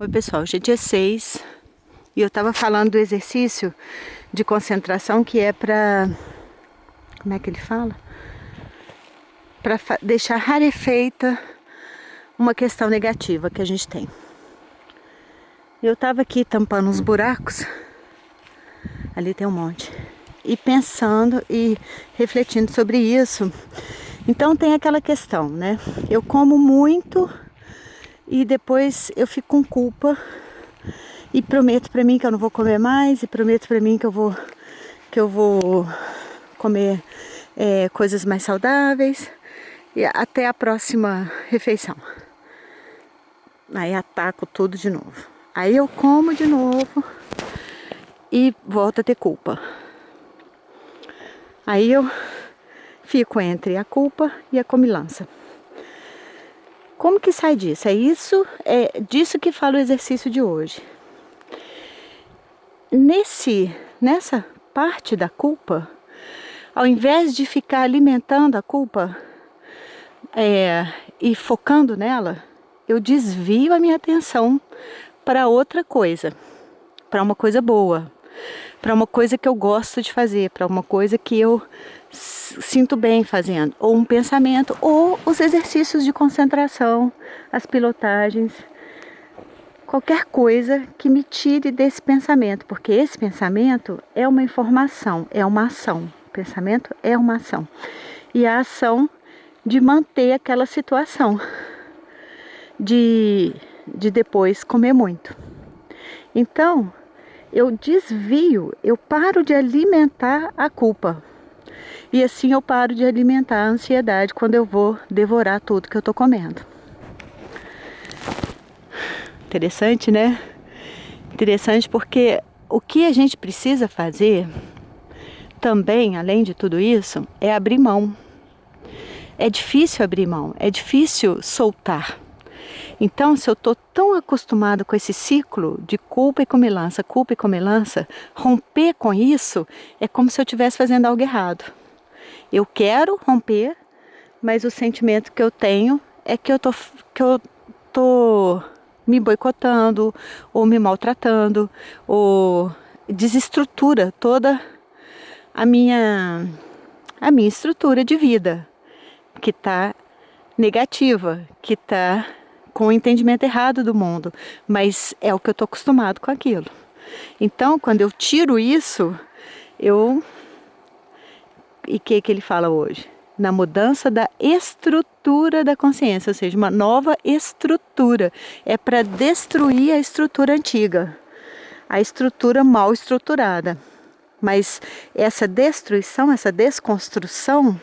Oi pessoal, hoje é dia 6 e eu tava falando do exercício de concentração que é pra, como é que ele fala? Pra deixar rarefeita uma questão negativa que a gente tem. Eu tava aqui tampando uns buracos, ali tem um monte, e pensando e refletindo sobre isso. Então tem aquela questão, né? Eu como muito e depois eu fico com culpa. E prometo pra mim que eu não vou comer mais, e prometo pra mim que eu vou comer coisas mais saudáveis, e até a próxima refeição. Aí ataco tudo de novo. Aí eu como de novo e volto a ter culpa. Aí eu fico entre a culpa e a comilança. Como que sai disso? É disso que fala o exercício de hoje. Nessa parte da culpa, ao invés de ficar alimentando a culpa e focando nela, eu desvio a minha atenção para outra coisa, para uma coisa boa, para uma coisa que eu gosto de fazer, para uma coisa que eu sinto bem fazendo, ou um pensamento, ou os exercícios de concentração, as pilotagens. Qualquer coisa que me tire desse pensamento, porque esse pensamento é uma informação, é uma ação. O pensamento é uma ação. E a ação de manter aquela situação, de depois comer muito. Então, eu desvio, eu paro de alimentar a culpa. E assim eu paro de alimentar a ansiedade quando eu vou devorar tudo que eu estou comendo. Interessante, né? Interessante porque o que a gente precisa fazer também, além de tudo isso, é abrir mão. É difícil abrir mão, é difícil soltar. Então, se eu estou tão acostumado com esse ciclo de culpa e comilança, romper com isso é como se eu estivesse fazendo algo errado. Eu quero romper, mas o sentimento que eu tenho é que eu tô me boicotando, ou me maltratando, ou desestrutura toda a minha estrutura de vida, que está negativa, que está com o entendimento errado do mundo, mas é o que eu estou acostumado com aquilo. Então, quando eu tiro isso, e o que ele fala hoje? Na mudança da estrutura da consciência, ou seja, uma nova estrutura. É para destruir a estrutura antiga, a estrutura mal estruturada. Mas essa destruição, essa desconstrução,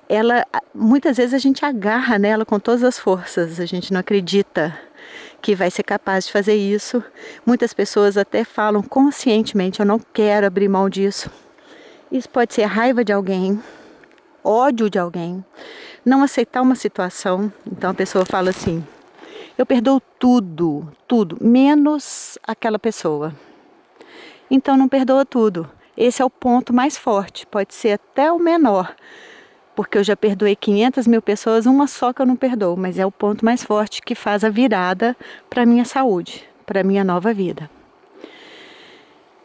ela muitas vezes a gente agarra nela com todas as forças, a gente não acredita que vai ser capaz de fazer isso. Muitas pessoas até falam conscientemente: eu não quero abrir mão disso. Isso pode ser a raiva de alguém, ódio de alguém, não aceitar uma situação. Então a pessoa fala assim: eu perdoo tudo, menos aquela pessoa. Então não perdoa tudo. Esse é o ponto mais forte, pode ser até o menor, porque eu já perdoei 500 mil pessoas, uma só que eu não perdoo, mas é o ponto mais forte que faz a virada para a minha saúde, para a minha nova vida.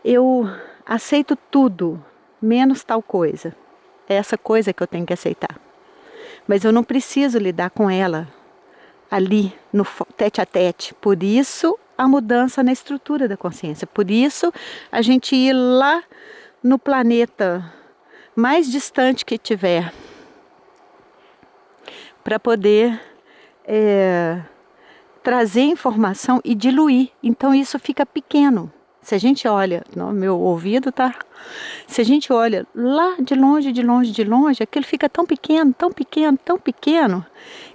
Eu aceito tudo, menos tal coisa. É essa coisa que eu tenho que aceitar. Mas eu não preciso lidar com ela ali, no tete a tete. Por isso, a mudança na estrutura da consciência. Por isso, a gente ir lá no planeta mais distante que tiver, para poder trazer informação e diluir. Então isso fica pequeno. Se a gente olha, meu ouvido tá. Se a gente olha lá de longe, aquilo fica tão pequeno,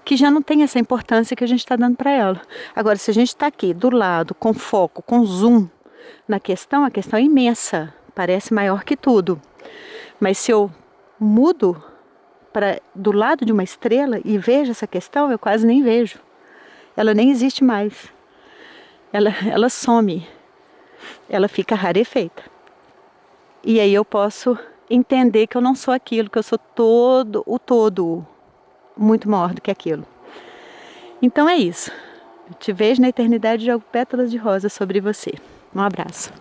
que já não tem essa importância que a gente está dando para ela. Agora, se a gente está aqui do lado, com foco, com zoom na questão, a questão é imensa, parece maior que tudo. Mas se eu mudo do lado de uma estrela e vejo essa questão, eu quase nem vejo. Ela nem existe mais. Ela some. Ela fica rarefeita. E aí eu posso entender que eu não sou aquilo, que eu sou todo, muito maior do que aquilo. Então é isso. Te vejo na eternidade e jogo pétalas de rosa sobre você. Um abraço.